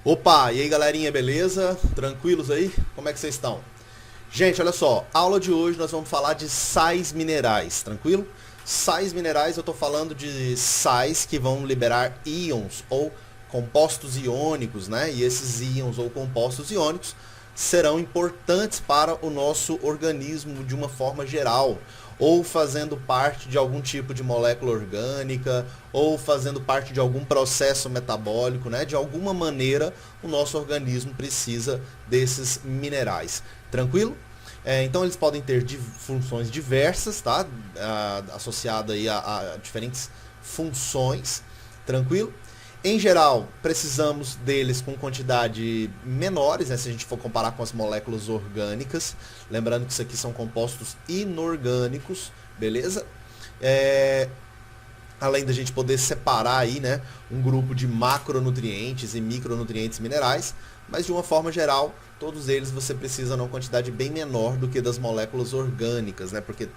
Opa, e aí galerinha, beleza? Tranquilos aí? Como é que vocês estão? Gente, olha só, aula de hoje nós vamos falar de sais minerais, tranquilo? Sais minerais, eu estou falando de sais que vão liberar íons ou compostos iônicos, né? E esses íons ou compostos iônicos serão importantes para o nosso organismo de uma forma geral, ou fazendo parte de algum tipo de molécula orgânica, ou fazendo parte de algum processo metabólico, né? De alguma maneira, o nosso organismo precisa desses minerais. Tranquilo? Então eles podem ter funções diversas, tá? Associada aí a diferentes funções. Tranquilo? Em geral, precisamos deles com quantidade menores, né, se a gente for comparar com as moléculas orgânicas. Lembrando que isso aqui são compostos inorgânicos, beleza? Além da gente poder separar aí, né, um grupo de macronutrientes e micronutrientes minerais, mas de uma forma geral, todos eles você precisa numa quantidade bem menor do que das moléculas orgânicas, né, porque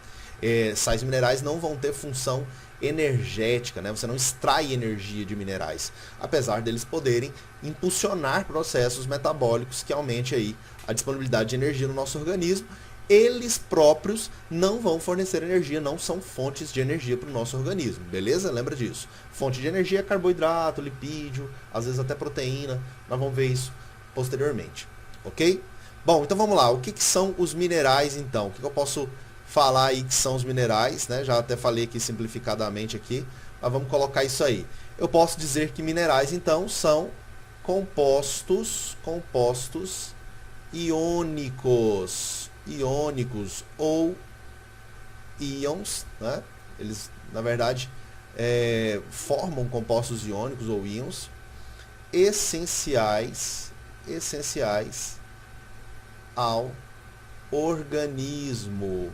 sais minerais não vão ter função energética, né? Você não extrai energia de minerais, apesar deles poderem impulsionar processos metabólicos que aumente aí a disponibilidade de energia no nosso organismo. Eles próprios não vão fornecer energia, não são fontes de energia para o nosso organismo, beleza? Lembra disso. Fonte de energia é carboidrato, lipídio, às vezes até proteína, nós vamos ver isso posteriormente, ok? Bom, então vamos lá, o que são os minerais então? O que eu posso falar aí que são os minerais, né? Já até falei aqui simplificadamente aqui, mas vamos colocar isso aí. Eu posso dizer que minerais então são compostos iônicos, ou íons, né? Eles na verdade formam compostos iônicos ou íons essenciais ao organismo,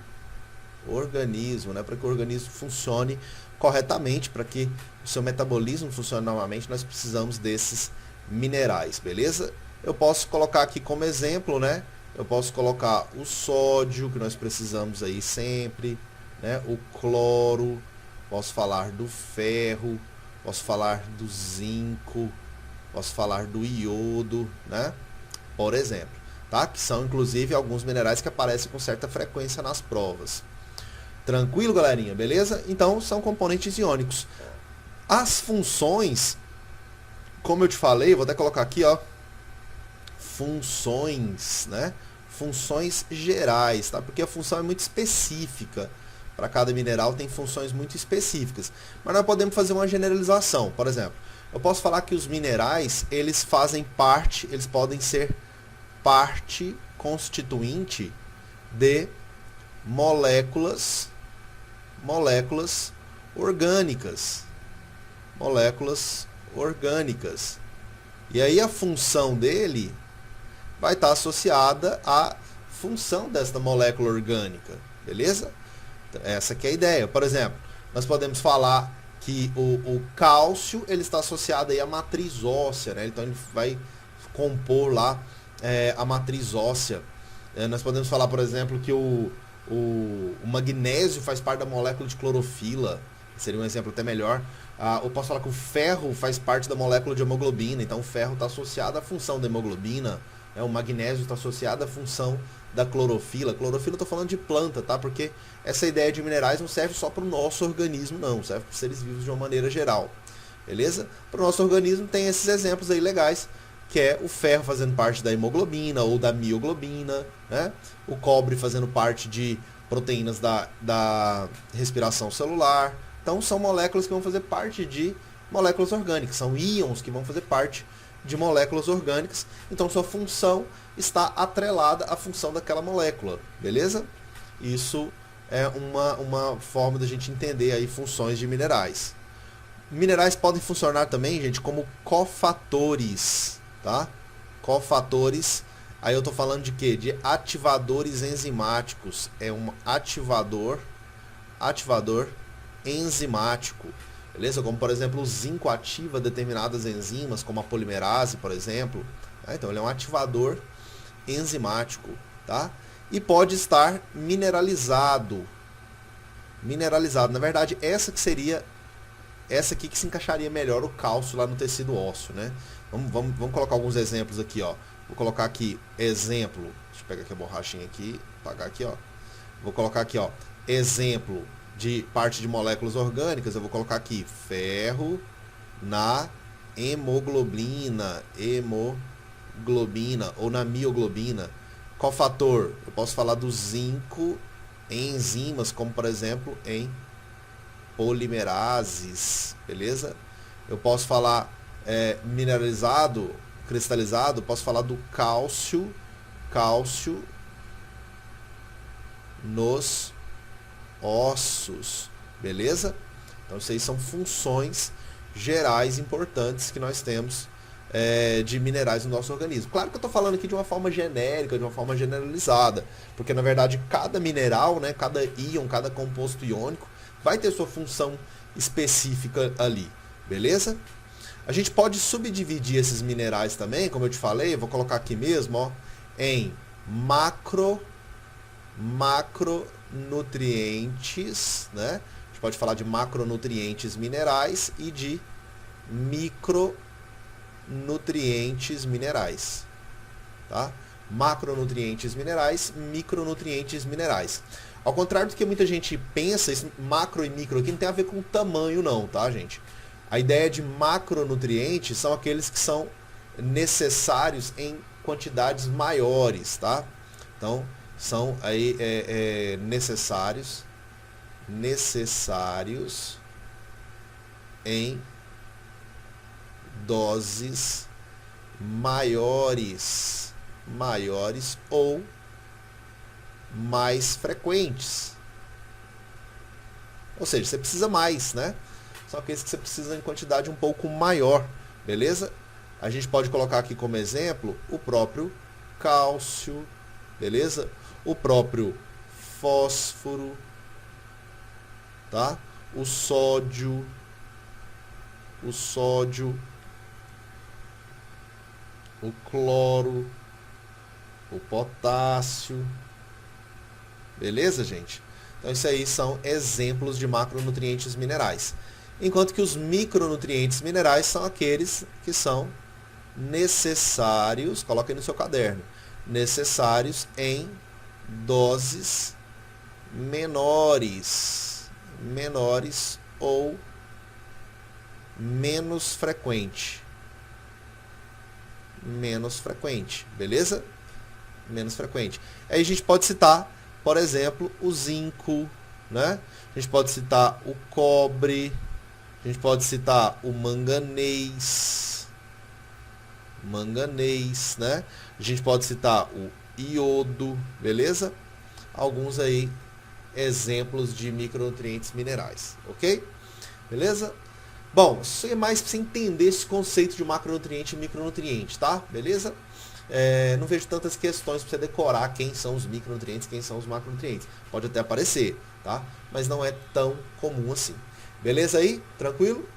né, para que o organismo funcione corretamente, para que o seu metabolismo funcione normalmente, nós precisamos desses minerais, beleza? Eu posso colocar aqui como exemplo, né? Eu posso colocar o sódio, que nós precisamos aí sempre, né? O cloro, posso falar do ferro, posso falar do zinco, posso falar do iodo, né? Por exemplo, tá? Que são inclusive alguns minerais que aparecem com certa frequência nas provas. Tranquilo, galerinha? Beleza? Então, são componentes iônicos. As funções, como eu te falei, vou até colocar aqui, ó, funções, né? Funções gerais, tá? Porque a função é muito específica. Para cada mineral tem funções muito específicas. Mas nós podemos fazer uma generalização. Por exemplo, eu posso falar que os minerais, eles fazem parte, eles podem ser parte constituinte de moléculas orgânicas. E aí a função dele vai estar associada à função desta molécula orgânica, beleza? Essa aqui é a ideia. Por exemplo, nós podemos falar que o cálcio ele está associado aí à matriz óssea, né? Então ele vai compor lá a matriz óssea. Nós podemos falar, por exemplo, que o magnésio faz parte da molécula de clorofila, seria um exemplo até melhor. Eu posso falar que o ferro faz parte da molécula de hemoglobina, então o ferro está associado à função da hemoglobina, né? O magnésio está associado à função da clorofila. Clorofila eu estou falando de planta, tá? Porque essa ideia de minerais não serve só para o nosso organismo, não, serve para os seres vivos de uma maneira geral, beleza? Para o nosso organismo tem esses exemplos aí legais, que é o ferro fazendo parte da hemoglobina ou da mioglobina, né? O cobre fazendo parte de proteínas da respiração celular. Então são moléculas que vão fazer parte de moléculas orgânicas, são íons que vão fazer parte de moléculas orgânicas. Então sua função está atrelada à função daquela molécula, beleza? Isso é uma forma da gente entender aí funções de minerais. Minerais podem funcionar também, gente, como cofatores, tá? Cofatores, aí eu estou falando de quê? De ativadores enzimáticos. É um ativador enzimático, beleza? Como, por exemplo, o zinco ativa determinadas enzimas, como a polimerase, por exemplo. Então, ele é um ativador enzimático, tá? E pode estar mineralizado. Na verdade, essa aqui que se encaixaria melhor o cálcio lá no tecido ósseo, né? Vamos colocar alguns exemplos aqui, ó. Vou colocar aqui exemplo. Deixa eu pegar aqui a borrachinha aqui, apagar aqui, ó. Vou colocar aqui, ó, exemplo de parte de moléculas orgânicas. Eu vou colocar aqui ferro na hemoglobina, ou na mioglobina. Qual fator? Eu posso falar do zinco em enzimas, como por exemplo em polimerases, beleza? Eu posso falar mineralizado, cristalizado, posso falar do cálcio nos ossos, beleza? Então isso aí são funções gerais importantes que nós temos de minerais no nosso organismo. Claro que eu estou falando aqui de uma forma genérica, de uma forma generalizada, porque na verdade cada mineral, né, cada íon, cada composto iônico vai ter sua função específica ali, beleza? A gente pode subdividir esses minerais também, como eu te falei, eu vou colocar aqui mesmo, ó, em macronutrientes, né? A gente pode falar de macronutrientes minerais e de micronutrientes minerais, tá? Macronutrientes minerais, micronutrientes minerais. Ao contrário do que muita gente pensa, esse macro e micro aqui não tem a ver com tamanho não, tá, gente? A ideia de macronutrientes são aqueles que são necessários em quantidades maiores, tá? Então, são aí necessários em doses maiores ou mais frequentes. Ou seja, você precisa mais, né? São aqueles que você precisa em quantidade um pouco maior, beleza? A gente pode colocar aqui como exemplo o próprio cálcio, beleza? O próprio fósforo, tá? O sódio, o cloro, o potássio, beleza, gente? Então isso aí são exemplos de macronutrientes minerais. Enquanto que os micronutrientes minerais são aqueles que são necessários, coloca aí no seu caderno, necessários em doses menores ou menos frequente, beleza? Menos frequente. Aí a gente pode citar, por exemplo, o zinco, né? A gente pode citar o cobre, a gente pode citar o manganês, né? A gente pode citar o iodo, beleza? Alguns aí exemplos de micronutrientes minerais, ok? Beleza? Bom, isso é mais para você entender esse conceito de macronutriente e micronutriente, tá? Beleza? Não vejo tantas questões para você decorar quem são os micronutrientes, quem são os macronutrientes. Pode até aparecer, tá? Mas não é tão comum assim. Beleza aí? Tranquilo?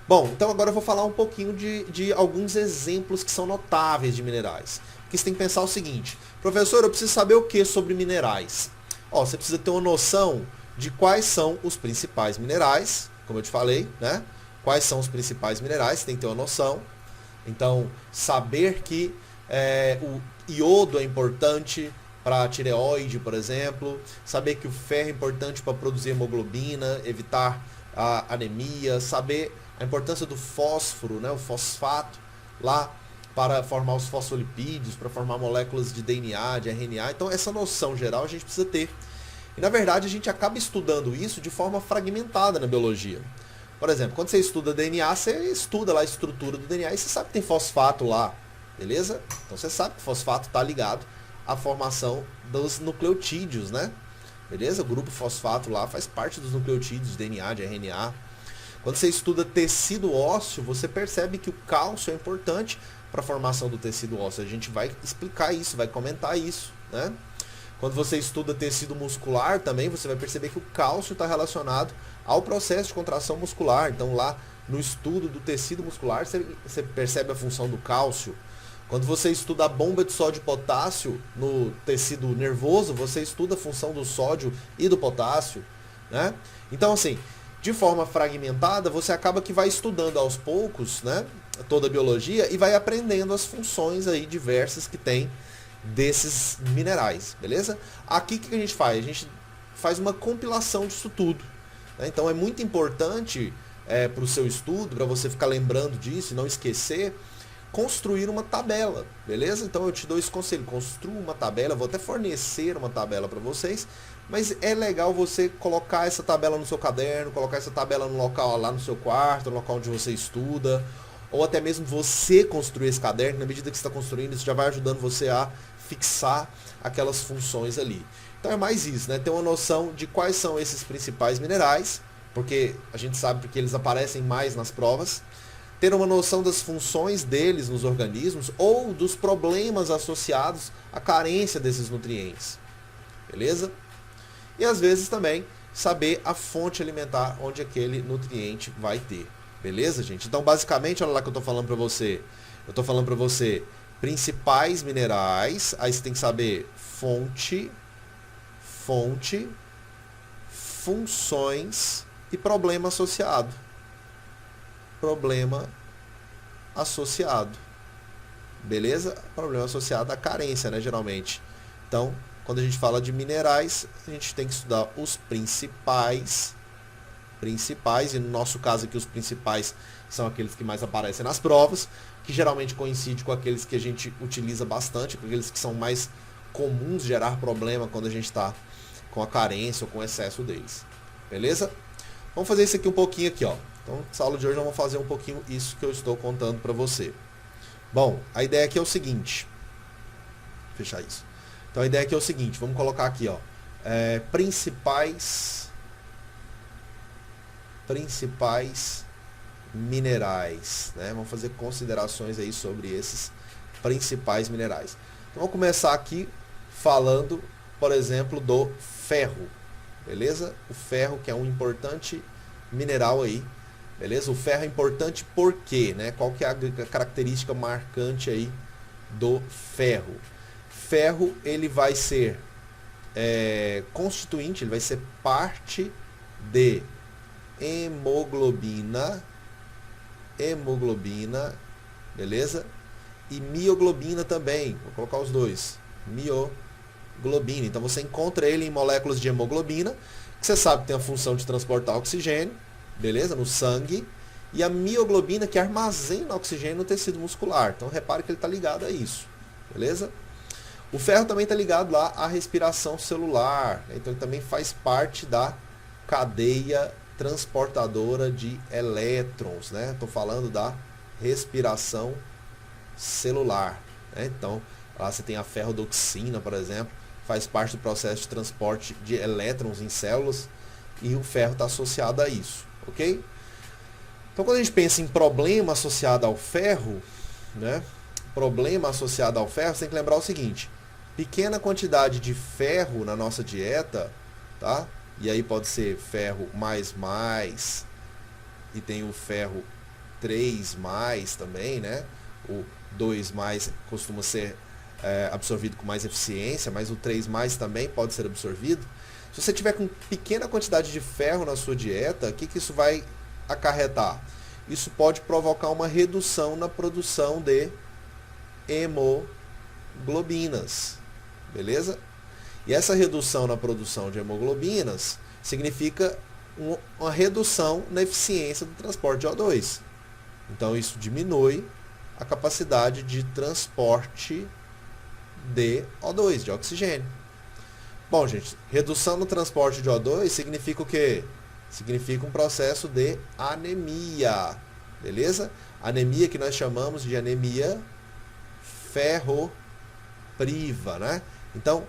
Bom, então agora eu vou falar um pouquinho de alguns exemplos que são notáveis de minerais. Porque você tem que pensar o seguinte: professor, eu preciso saber o que sobre minerais? Ó, você precisa ter uma noção de quais são os principais minerais, como eu te falei, né? Quais são os principais minerais, você tem que ter uma noção. Então, saber que o iodo é importante para a tireoide, por exemplo. Saber que o ferro é importante para produzir hemoglobina, evitar a anemia. Saber a importância do fósforo, né, o fosfato, lá para formar os fosfolipídios, para formar moléculas de DNA, de RNA. Então, essa noção geral a gente precisa ter. E, na verdade, a gente acaba estudando isso de forma fragmentada na biologia. Por exemplo, quando você estuda DNA, você estuda lá a estrutura do DNA e você sabe que tem fosfato lá, beleza? Então você sabe que o fosfato está ligado à formação dos nucleotídeos, né? Beleza? O grupo fosfato lá faz parte dos nucleotídeos, de DNA, de RNA. Quando você estuda tecido ósseo, você percebe que o cálcio é importante para a formação do tecido ósseo. A gente vai explicar isso, vai comentar isso, né? Quando você estuda tecido muscular também, você vai perceber que o cálcio está relacionado ao processo de contração muscular. Então lá no estudo do tecido muscular, você percebe a função do cálcio. Quando você estuda a bomba de sódio e potássio no tecido nervoso, você estuda a função do sódio e do potássio, né? Então assim, de forma fragmentada, você acaba que vai estudando aos poucos, né, toda a biologia e vai aprendendo as funções aí diversas que tem desses minerais, beleza? Aqui o que a gente faz? A gente faz uma compilação disso tudo, né? Então é muito importante para o seu estudo, para você ficar lembrando disso e não esquecer, construir uma tabela, beleza? Então eu te dou esse conselho, construa uma tabela, vou até fornecer uma tabela para vocês, mas é legal você colocar essa tabela no seu caderno, colocar essa tabela no local lá no seu quarto, no local onde você estuda, ou até mesmo você construir esse caderno. Na medida que você está construindo, isso já vai ajudando você a fixar aquelas funções ali. Então é mais isso, né? Ter uma noção de quais são esses principais minerais, porque a gente sabe que eles aparecem mais nas provas. Ter uma noção das funções deles nos organismos ou dos problemas associados à carência desses nutrientes. Beleza? E às vezes também saber a fonte alimentar onde aquele nutriente vai ter. Beleza, gente? Então, basicamente, olha lá que eu estou falando para você. Eu estou falando para você principais minerais, aí você tem que saber fonte, funções e problema associado. Problema associado. Beleza? Problema associado à carência, né, geralmente. Então, quando a gente fala de minerais, a gente tem que estudar os principais, e no nosso caso aqui os principais são aqueles que mais aparecem nas provas, que geralmente coincide com aqueles que a gente utiliza bastante, com aqueles que são mais comuns gerar problema quando a gente está com a carência ou com o excesso deles. Beleza? Vamos fazer isso aqui um pouquinho aqui, ó. Então, nessa aula de hoje nós vamos fazer um pouquinho isso que eu estou contando para você. Bom, a ideia aqui é o seguinte. Vou fechar isso. Então a ideia aqui é o seguinte, vamos colocar aqui, ó, principais minerais, né? Vamos fazer considerações aí sobre esses principais minerais. Então vamos começar aqui falando, por exemplo, do ferro, beleza? O ferro, que é um importante mineral aí, beleza? O ferro é importante por quê, né? Qual que é a característica marcante aí do ferro? Ferro, ele vai ser constituinte, ele vai ser parte de hemoglobina, beleza? E mioglobina também, vou colocar os dois, mioglobina. Então você encontra ele em moléculas de hemoglobina, que você sabe que tem a função de transportar oxigênio, beleza? No sangue. E a mioglobina, que armazena oxigênio no tecido muscular. Então repare que ele está ligado a isso, beleza? O ferro também está ligado lá à respiração celular, né? Então ele também faz parte da cadeia transportadora de elétrons, né? Estou falando da respiração celular, né? Então lá você tem a ferrodoxina, por exemplo, faz parte do processo de transporte de elétrons em células e o ferro está associado a isso, ok? Então quando a gente pensa em problema associado ao ferro, né? Problema associado ao ferro, você tem que lembrar o seguinte: pequena quantidade de ferro na nossa dieta, tá? E aí pode ser ferro mais, e tem o ferro 3 também, né? O 2 costuma ser absorvido com mais eficiência, mas o 3 também pode ser absorvido. Se você tiver com pequena quantidade de ferro na sua dieta, o que isso vai acarretar? Isso pode provocar uma redução na produção de hemoglobinas, beleza? E essa redução na produção de hemoglobinas significa uma redução na eficiência do transporte de O2. Então isso diminui a capacidade de transporte de O2, de oxigênio. Bom, gente, redução no transporte de O2 significa o quê? Significa um processo de anemia, beleza? Anemia que nós chamamos de anemia ferropriva, né? Então,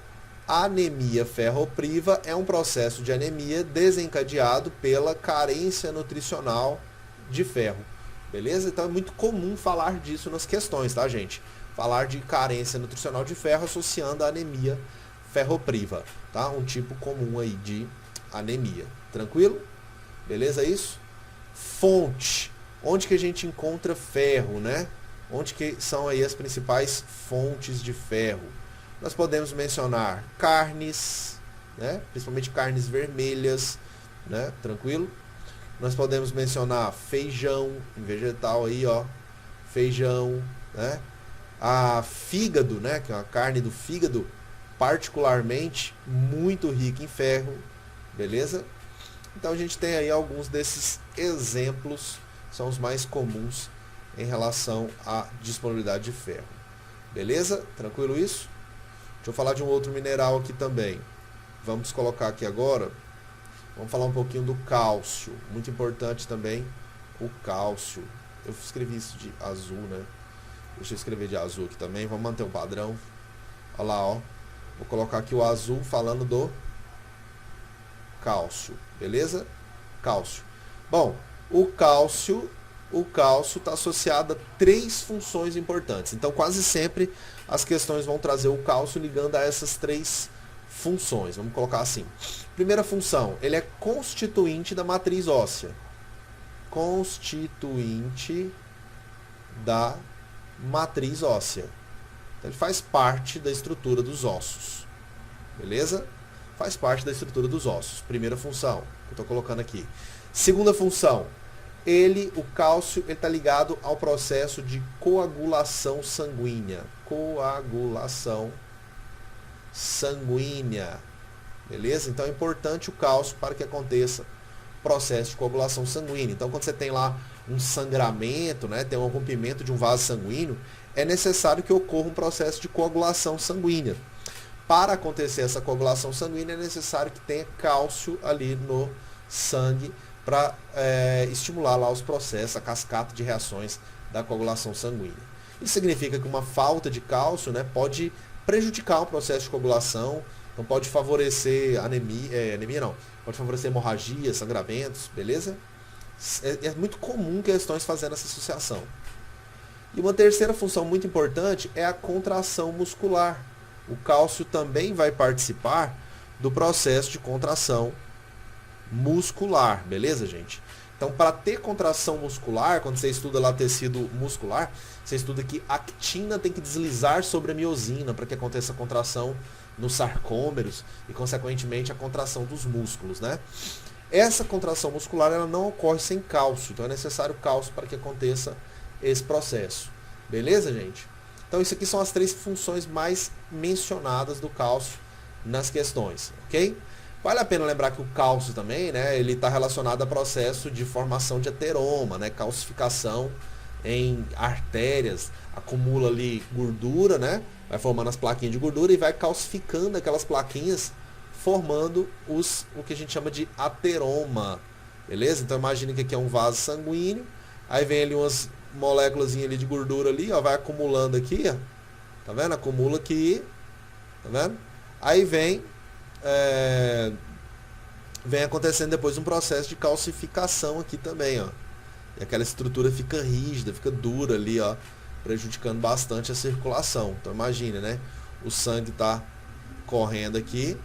a anemia ferropriva é um processo de anemia desencadeado pela carência nutricional de ferro, beleza? Então é muito comum falar disso nas questões, tá, gente? Falar de carência nutricional de ferro associando a anemia ferropriva, tá? Um tipo comum aí de anemia. Tranquilo? Beleza isso? Fonte. Onde que a gente encontra ferro, né? Onde que são aí as principais fontes de ferro? Nós podemos mencionar carnes, né? Principalmente carnes vermelhas, né? Tranquilo? Nós podemos mencionar feijão, vegetal aí, ó. feijão, né? A fígado, né, que é a carne do fígado, particularmente muito rica em ferro, beleza? Então a gente tem aí alguns desses exemplos, são os mais comuns em relação à disponibilidade de ferro. Beleza? Tranquilo isso? Deixa eu falar de um outro mineral aqui também. Vamos colocar aqui agora, vamos falar um pouquinho do cálcio, muito importante também o cálcio. Eu escrevi isso de azul, né? Deixa eu escrever de azul aqui também, vamos manter o padrão. Olha lá, ó. Vou colocar aqui o azul falando do cálcio, beleza? Cálcio. Bom, o cálcio está associado a 3 funções importantes. Então, quase sempre as questões vão trazer o cálcio ligando a essas 3 funções. Vamos colocar assim. Primeira função, ele é constituinte da matriz óssea. Constituinte da matriz óssea. Então, ele faz parte da estrutura dos ossos. Beleza? Faz parte da estrutura dos ossos. Primeira função, que eu estou colocando aqui. Segunda função, o cálcio está ligado ao processo de coagulação sanguínea. Coagulação sanguínea. Beleza? Então é importante o cálcio para que aconteça o processo de coagulação sanguínea. Então quando você tem lá um sangramento, né, tem um rompimento de um vaso sanguíneo, é necessário que ocorra um processo de coagulação sanguínea. Para acontecer essa coagulação sanguínea é necessário que tenha cálcio ali no sangue para estimular lá os processos, a cascata de reações da coagulação sanguínea. Isso significa que uma falta de cálcio, né, pode prejudicar o processo de coagulação, então pode favorecer anemia não, pode favorecer hemorragia, sangramentos, beleza? É muito comum questões fazendo essa associação. E uma terceira função muito importante é a contração muscular. O cálcio também vai participar do processo de contração muscular, beleza, gente? Então, para ter contração muscular, quando você estuda lá tecido muscular, você estuda que a actina tem que deslizar sobre a miosina para que aconteça a contração nos sarcômeros e, consequentemente, a contração dos músculos, né? Essa contração muscular ela não ocorre sem cálcio, então é necessário cálcio para que aconteça esse processo. Beleza, gente? Então, isso aqui são as 3 funções mais mencionadas do cálcio nas questões, ok? Vale a pena lembrar que o cálcio também, né, ele está relacionado a processo de formação de ateroma, né, calcificação em artérias, acumula ali gordura, né, vai formando as plaquinhas de gordura e vai calcificando aquelas plaquinhas, formando o que a gente chama de ateroma, beleza? Então imagine que aqui é um vaso sanguíneo, aí vem ali umas moléculas ali de gordura ali, ó, vai acumulando aqui, ó, tá vendo? Acumula aqui, tá vendo? Aí vem acontecendo depois um processo de calcificação aqui também, ó. E aquela estrutura fica rígida, fica dura ali, ó, prejudicando bastante a circulação. Então imagine, né? O sangue tá correndo aqui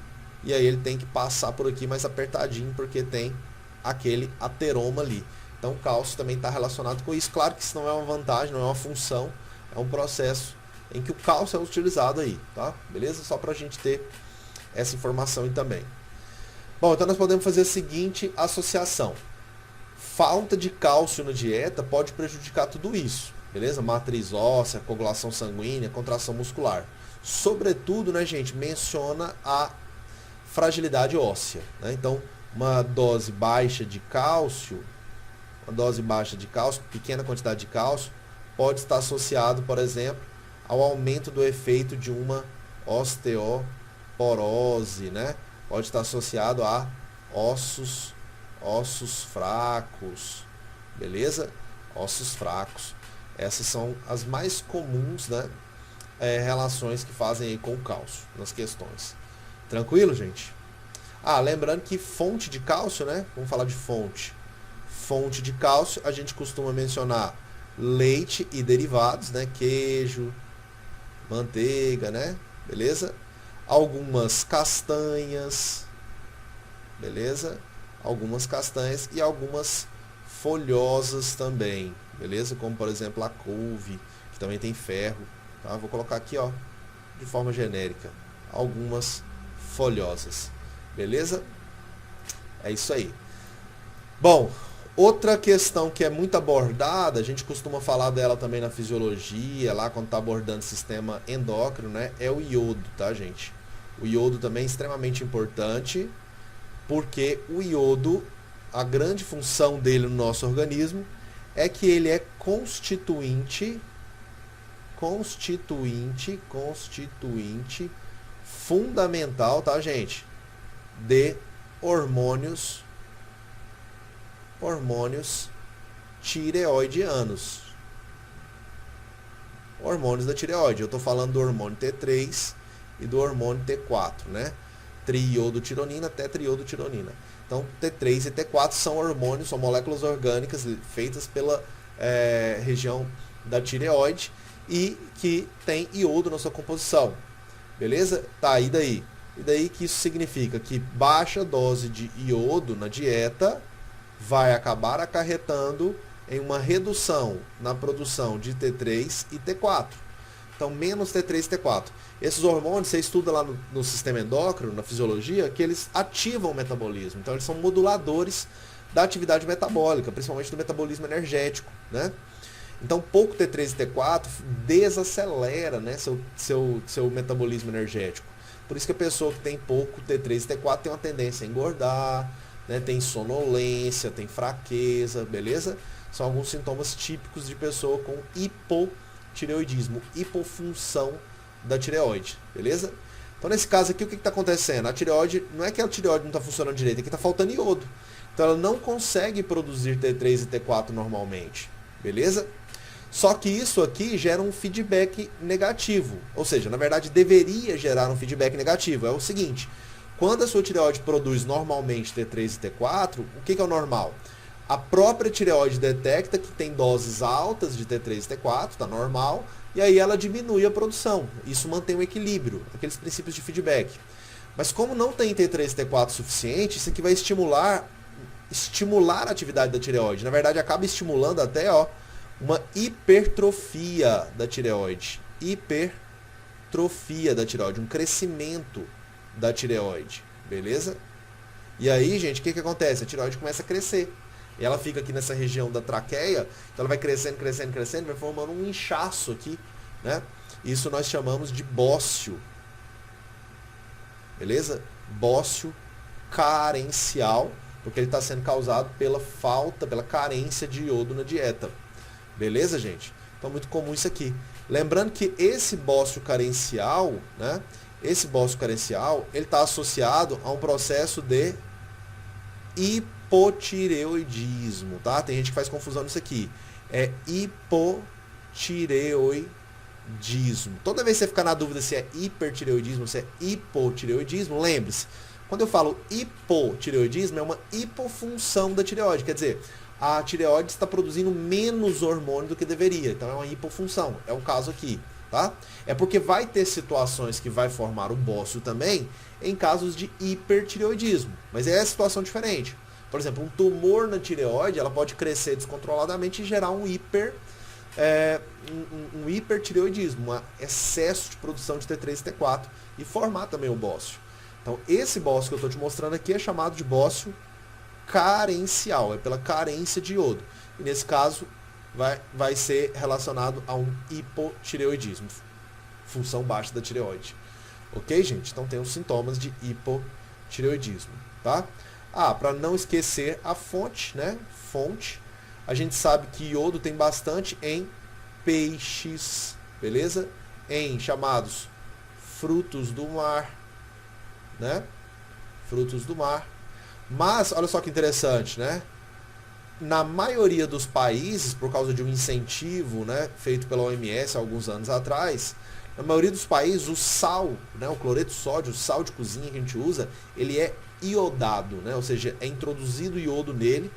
e aí ele tem que passar por aqui mais apertadinho porque tem aquele ateroma ali. Então o cálcio também está relacionado com isso. Claro que isso não é uma vantagem, não é uma função, é um processo em que o cálcio é utilizado aí, tá? Beleza? Só para a gente ter essa informação aí também. Bom, então nós podemos fazer a seguinte associação. Falta de cálcio na dieta pode prejudicar tudo isso, beleza? Matriz óssea, coagulação sanguínea, contração muscular. Sobretudo, né, gente, menciona a fragilidade óssea, né? Então, uma dose baixa de cálcio, pequena quantidade de cálcio, pode estar associado, por exemplo, ao aumento do efeito de uma osteoporose, né? Pode estar associado a ossos fracos, beleza? Ossos fracos. Essas são as mais comuns, né, relações que fazem aí com o cálcio nas questões. Tranquilo, gente? Lembrando que fonte de cálcio, né? Vamos falar de fonte. Fonte de cálcio, a gente costuma mencionar leite e derivados, né? Queijo, manteiga, né? Beleza? Algumas castanhas, beleza? Algumas castanhas e algumas folhosas também, beleza? Como, por exemplo, a couve, que também tem ferro, tá? Vou colocar aqui, ó, de forma genérica, algumas folhosas, beleza? É isso aí. Bom, Outra questão que é muito abordada, a gente costuma falar dela também na fisiologia, lá quando está abordando o sistema endócrino, né, é o iodo, tá, gente? O iodo também é extremamente importante, porque o iodo, a grande função dele no nosso organismo é que ele é constituinte fundamental, tá, gente? De hormônios tireoidianos. Hormônios da tireoide. Eu estou falando do hormônio T3 e do hormônio T4, né? Triiodotironina, tetraiodotironina. Então, T3 e T4 são hormônios, são moléculas orgânicas feitas pela região da tireoide e que tem iodo na sua composição. Beleza? Tá, e daí? E daí que isso significa que baixa dose de iodo na dieta vai acabar acarretando em uma redução na produção de T3 e T4. Então, menos T3 e T4. Esses hormônios, você estuda lá no sistema endócrino, na fisiologia, que eles ativam o metabolismo. Então, eles são moduladores da atividade metabólica, principalmente do metabolismo energético, né? Então, pouco T3 e T4 desacelera, né, seu metabolismo energético. Por isso que a pessoa que tem pouco T3 e T4 tem uma tendência a engordar, né, tem sonolência, tem fraqueza, beleza? São alguns sintomas típicos de pessoa com hipotireoidismo, hipofunção da tireoide, beleza? Então, nesse caso aqui, o que está acontecendo? A tireoide, não é que a tireoide não está funcionando direito, é que está faltando iodo. Então, ela não consegue produzir T3 e T4 normalmente, beleza? Só que isso aqui gera um feedback negativo. Ou seja, na verdade, deveria gerar um feedback negativo. É o seguinte, quando a sua tireoide produz normalmente T3 e T4, o que é o normal? A própria tireoide detecta que tem doses altas de T3 e T4, está normal, e aí ela diminui a produção. Isso mantém o equilíbrio, aqueles princípios de feedback. Mas como não tem T3 e T4 suficiente, isso aqui vai estimular a atividade da tireoide. Na verdade, acaba estimulando até uma hipertrofia da tireoide. Hipertrofia da tireoide, um crescimento da tireoide, beleza? E aí, gente, o que acontece? A tireoide começa a crescer. E ela fica aqui nessa região da traqueia, então ela vai crescendo, crescendo, crescendo, vai formando um inchaço aqui, né? Isso nós chamamos de bócio. Beleza? Bócio carencial, porque ele está sendo causado pela falta, pela carência de iodo na dieta. Beleza, gente? Então, muito comum isso aqui. Lembrando que esse bócio carencial, né? Esse bócio carencial, ele está associado a um processo de hipotireoidismo, tá? Tem gente que faz confusão nisso aqui. É hipotireoidismo. Toda vez que você ficar na dúvida se é hipertireoidismo ou se é hipotireoidismo, lembre-se, quando eu falo hipotireoidismo, é uma hipofunção da tireoide, quer dizer, a tireoide está produzindo menos hormônio do que deveria, então é uma hipofunção, é o caso aqui, tá? É porque vai ter situações que vai formar o bócio também em casos de hipertireoidismo, mas é a situação diferente. Por exemplo, um tumor na tireoide, ela pode crescer descontroladamente e gerar um hipertireoidismo, um excesso de produção de T3 e T4 e formar também o bócio. Então, esse bócio que eu estou te mostrando aqui é chamado de bócio carencial, é pela carência de iodo. E nesse caso, vai ser relacionado a um hipotireoidismo, função baixa da tireoide. Ok, gente? Então, tem os sintomas de hipotireoidismo, tá? Para não esquecer a fonte, né? Fonte, a gente sabe que iodo tem bastante em peixes, beleza? Em chamados frutos do mar, né? Frutos do mar. Mas, olha só que interessante, né? Na maioria dos países, por causa de um incentivo, né, feito pela OMS há alguns anos atrás, na maioria dos países o sal, né, o cloreto de sódio, o sal de cozinha que a gente usa, ele é iodado, né? Ou seja, é introduzido iodo nele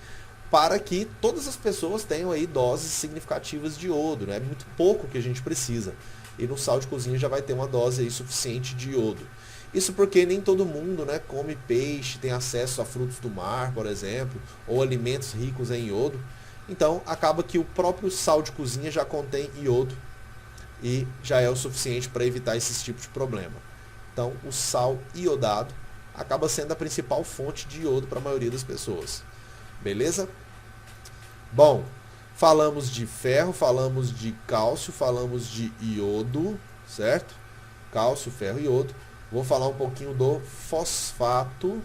para que todas as pessoas tenham aí doses significativas de iodo, né? É muito pouco que a gente precisa. E no sal de cozinha já vai ter uma dose aí suficiente de iodo. Isso porque nem todo mundo, né, come peixe, tem acesso a frutos do mar, por exemplo, ou alimentos ricos em iodo. Então, acaba que o próprio sal de cozinha já contém iodo e já é o suficiente para evitar esses tipos de problema. Então, o sal iodado acaba sendo a principal fonte de iodo para a maioria das pessoas. Beleza? Bom, falamos de ferro, falamos de cálcio, falamos de iodo, certo? Cálcio, ferro e iodo. Vou falar um pouquinho do fosfato.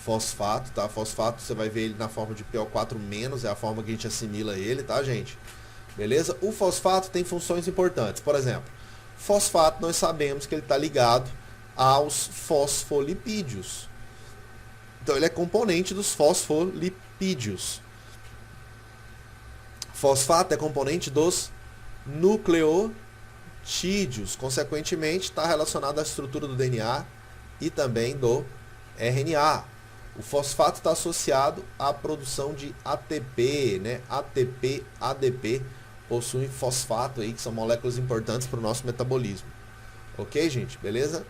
Fosfato, tá? Fosfato você vai ver ele na forma de PO4-, é a forma que a gente assimila ele, tá, gente? Beleza? O fosfato tem funções importantes. Por exemplo, fosfato nós sabemos que ele está ligado aos fosfolipídios. Então ele é componente dos fosfolipídios. Fosfato é componente dos nucleotídeos. Consequentemente, está relacionado à estrutura do DNA e também do RNA. O fosfato está associado à produção de ATP, né? ATP, ADP, possuem fosfato aí, que são moléculas importantes para o nosso metabolismo. Ok, gente? Beleza?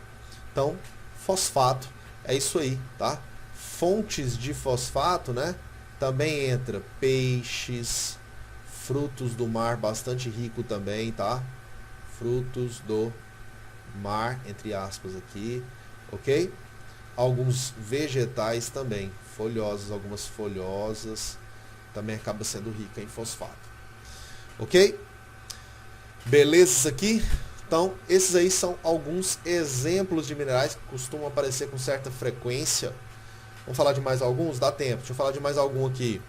Então, fosfato é isso aí, tá? Fontes de fosfato, né? Também entra peixes, frutos do mar, bastante rico também, tá? Frutos do mar, entre aspas aqui, ok? Alguns vegetais também, folhosos, algumas folhosas, também acaba sendo rica em fosfato. Ok? Beleza isso aqui? Então, esses aí são alguns exemplos de minerais que costumam aparecer com certa frequência. Vamos falar de mais alguns? Dá tempo. Deixa eu falar de mais algum aqui.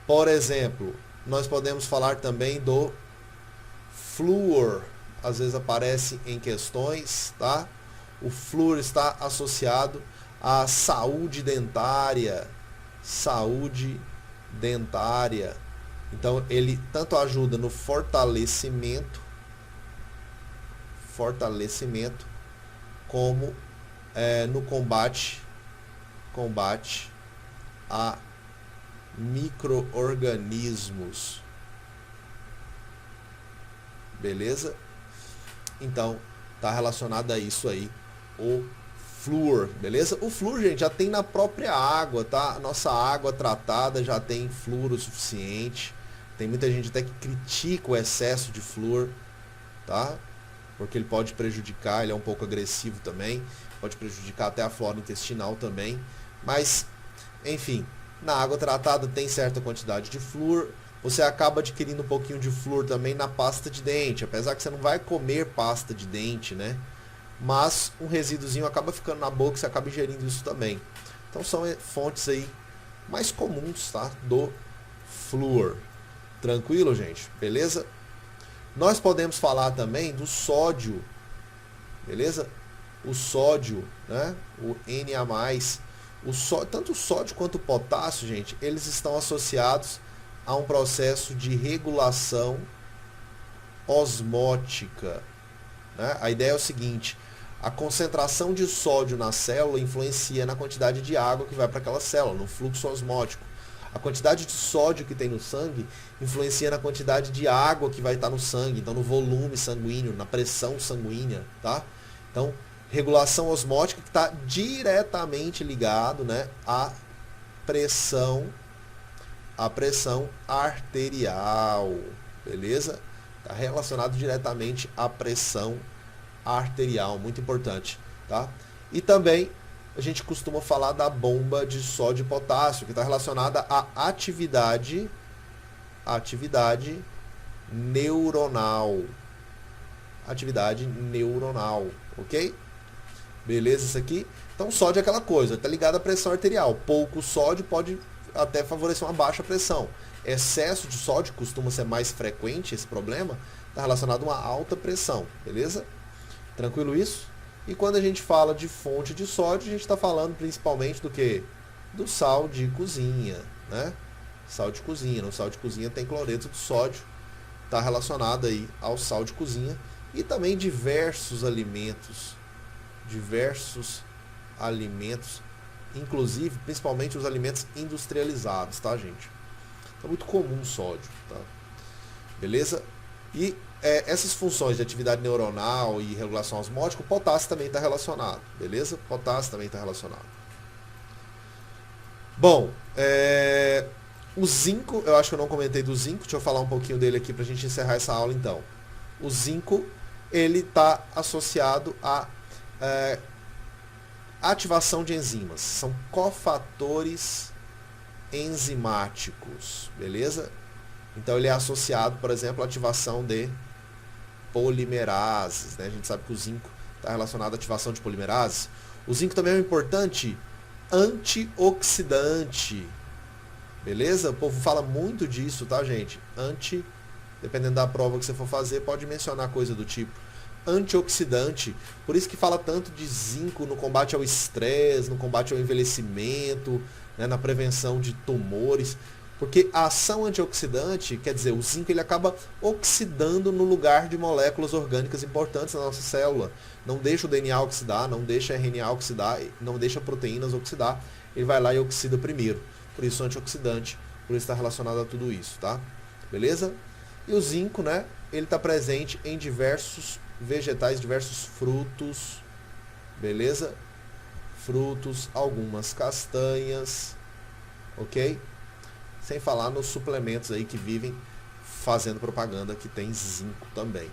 Por exemplo, nós podemos falar também do flúor. Às vezes aparece em questões, tá? O flúor está associado à saúde dentária. Saúde dentária. Então, ele tanto ajuda no fortalecimento, como no combate a micro-organismos. Beleza? Então, está relacionado a isso aí, o flúor, beleza? O flúor, gente, já tem na própria água, tá? A nossa água tratada já tem flúor o suficiente. Tem muita gente até que critica o excesso de flúor, tá? Porque ele pode prejudicar, ele é um pouco agressivo também, pode prejudicar até a flora intestinal também. Mas, enfim, na água tratada tem certa quantidade de flúor. Você acaba adquirindo um pouquinho de flúor também na pasta de dente, apesar que você não vai comer pasta de dente, né? Mas um resíduozinho acaba ficando na boca e você acaba ingerindo isso também. Então são fontes aí mais comuns, tá? Do flúor. Tranquilo, gente? Beleza? Nós podemos falar também do sódio, beleza? O sódio, né? O Na+. Tanto o sódio quanto o potássio, gente, eles estão associados a um processo de regulação osmótica, né? A ideia é o seguinte: a concentração de sódio na célula influencia na quantidade de água que vai para aquela célula, no fluxo osmótico. A quantidade de sódio que tem no sangue influencia na quantidade de água que vai estar no sangue, então no volume sanguíneo, na pressão sanguínea, tá? Então, regulação osmótica que está diretamente ligado, né, à pressão arterial, beleza? Está relacionado diretamente à pressão arterial, muito importante, tá? E também a gente costuma falar da bomba de sódio e potássio, que está relacionada à atividade neuronal. Atividade neuronal, ok? Beleza isso aqui? Então, sódio é aquela coisa, está ligado à pressão arterial. Pouco sódio pode até favorecer uma baixa pressão. Excesso de sódio costuma ser mais frequente, esse problema, está relacionado a uma alta pressão, beleza? Tranquilo isso? E quando a gente fala de fonte de sódio, a gente está falando principalmente do que? Do sal de cozinha, né? Sal de cozinha. No sal de cozinha tem cloreto de sódio, está relacionado aí ao sal de cozinha. E também diversos alimentos, inclusive, principalmente os alimentos industrializados, tá, gente? É muito comum o sódio, tá? Beleza? E essas funções de atividade neuronal e regulação osmótica, o potássio também está relacionado, beleza? Potássio também está relacionado. Bom, o zinco, eu acho que eu não comentei do zinco, deixa eu falar um pouquinho dele aqui para a gente encerrar essa aula então. O zinco, ele está associado a ativação de enzimas, são cofatores enzimáticos, beleza? Então ele é associado, por exemplo, à ativação de polimerases, né? A gente sabe que o zinco está relacionado à ativação de polimerases. O zinco também é um importante antioxidante, beleza? O povo fala muito disso, tá, gente? Dependendo da prova que você for fazer, pode mencionar coisa do tipo antioxidante. Por isso que fala tanto de zinco no combate ao estresse, no combate ao envelhecimento, né, na prevenção de tumores. Porque a ação antioxidante, quer dizer, o zinco ele acaba oxidando no lugar de moléculas orgânicas importantes na nossa célula. Não deixa o DNA oxidar, não deixa a RNA oxidar, não deixa proteínas oxidar. Ele vai lá e oxida primeiro. Por isso antioxidante, por isso está relacionado a tudo isso, tá? Beleza? E o zinco, né, ele está presente em diversos vegetais, diversos frutos, beleza? Frutos, algumas castanhas, ok? Sem falar nos suplementos aí que vivem fazendo propaganda que tem zinco também.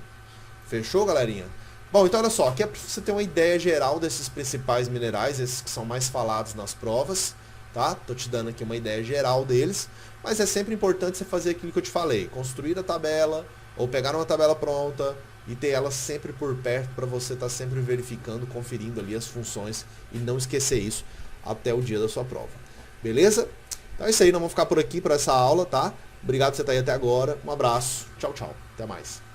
Fechou, galerinha? Bom, então olha só, aqui é para você ter uma ideia geral desses principais minerais, esses que são mais falados nas provas, tá? Tô te dando aqui uma ideia geral deles, mas é sempre importante você fazer aquilo que eu te falei, construir a tabela, ou pegar uma tabela pronta e ter ela sempre por perto para você estar sempre verificando, conferindo ali as funções e não esquecer isso até o dia da sua prova. Beleza? Então é isso aí, nós vamos ficar por aqui para essa aula, tá? Obrigado por você estar aí até agora. Um abraço. Tchau, tchau. Até mais.